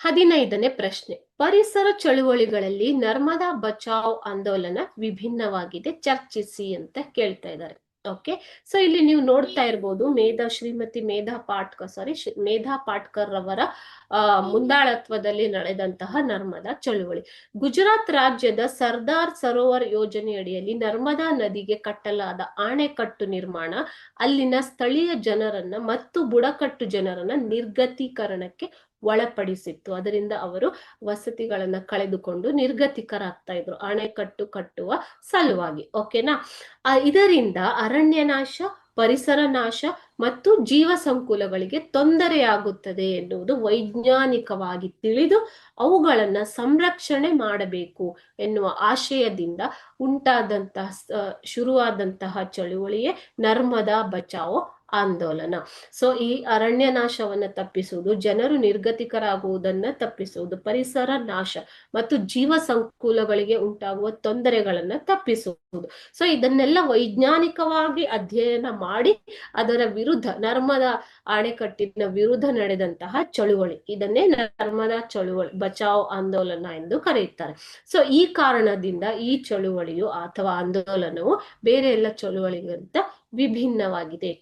15ನೇ ಪ್ರಶ್ನೆ. ಪರಿಸರ ಚಳುವಳಿಗಳಲ್ಲಿ ನರ್ಮದಾ ಬಚಾವ್ ಆಂದೋಲನ ವಿಭಿನ್ನವಾಗಿದೆ, ಚರ್ಚಿಸಿ ಅಂತ ಕೇಳ್ತಾ ಇದ್ದಾರೆ. ಓಕೆ, ಸೊ ಇಲ್ಲಿ ನೀವು ನೋಡ್ತಾ ಇರ್ಬೋದು, ಶ್ರೀಮತಿ ಮೇಧಾ ಪಾಟ್ಕರ್ ರವರ ಮುಂದಾಳತ್ವದಲ್ಲಿ ನಡೆದಂತಹ ನರ್ಮದಾ ಚಳುವಳಿ. ಗುಜರಾತ್ ರಾಜ್ಯದ ಸರ್ದಾರ್ ಸರೋವರ್ ಯೋಜನೆಯಡಿಯಲ್ಲಿ ನರ್ಮದಾ ನದಿಗೆ ಕಟ್ಟಲಾದ ಆಣೆಕಟ್ಟು ನಿರ್ಮಾಣ ಅಲ್ಲಿನ ಸ್ಥಳೀಯ ಜನರನ್ನ ಮತ್ತು ಬುಡಕಟ್ಟು ಜನರನ್ನ ನಿರ್ಗತೀಕರಣಕ್ಕೆ ಒಳಪಡಿಸಿತ್ತು. ಅದರಿಂದ ಅವರು ವಸತಿಗಳನ್ನ ಕಳೆದುಕೊಂಡು ನಿರ್ಗತಿಕರಾಗ್ತಾ ಇದ್ರು ಅಣೆಕಟ್ಟು ಕಟ್ಟುವ ಸಲುವಾಗಿ. ಓಕೆನಾ, ಇದರಿಂದ ಅರಣ್ಯ ನಾಶ, ಪರಿಸರ ನಾಶ ಮತ್ತು ಜೀವ ಸಂಕುಲಗಳಿಗೆ ತೊಂದರೆಯಾಗುತ್ತದೆ ಎನ್ನುವುದು ವೈಜ್ಞಾನಿಕವಾಗಿ ತಿಳಿದು ಅವುಗಳನ್ನ ಸಂರಕ್ಷಣೆ ಮಾಡಬೇಕು ಎನ್ನುವ ಆಶಯದಿಂದ ಶುರುವಾದಂತಹ ಚಳುವಳಿಯೇ ನರ್ಮದಾ ಬಚಾವೋ ಆಂದೋಲನ. ಸೊ ಈ ಅರಣ್ಯ ನಾಶವನ್ನ ತಪ್ಪಿಸುವುದು, ಜನರು ನಿರ್ಗತಿಕರಾಗುವುದನ್ನ ತಪ್ಪಿಸುವುದು, ಪರಿಸರ ನಾಶ ಮತ್ತು ಜೀವ ಸಂಕುಲಗಳಿಗೆ ಉಂಟಾಗುವ ತೊಂದರೆಗಳನ್ನ ತಪ್ಪಿಸುವುದು. ಸೊ ಇದನ್ನೆಲ್ಲ ವೈಜ್ಞಾನಿಕವಾಗಿ ಅಧ್ಯಯನ ಮಾಡಿ ಅದರ ವಿರುದ್ಧ, ನರ್ಮದಾ ಅಣೆಕಟ್ಟಿನ ವಿರುದ್ಧ ನಡೆದಂತಹ ಚಳುವಳಿ, ಇದನ್ನೇ ನರ್ಮದಾ ಚಳುವಳಿ ಬಚಾವ್ ಆಂದೋಲನ ಎಂದು ಕರೆಯುತ್ತಾರೆ. ಸೊ ಈ ಕಾರಣದಿಂದ ಈ ಚಳುವಳಿಯು ಅಥವಾ ಆಂದೋಲನವು ಬೇರೆ ಎಲ್ಲ ಚಳುವಳಿಗಿಂತ ವಿಭಿನ್ನವಾಗಿದೆ.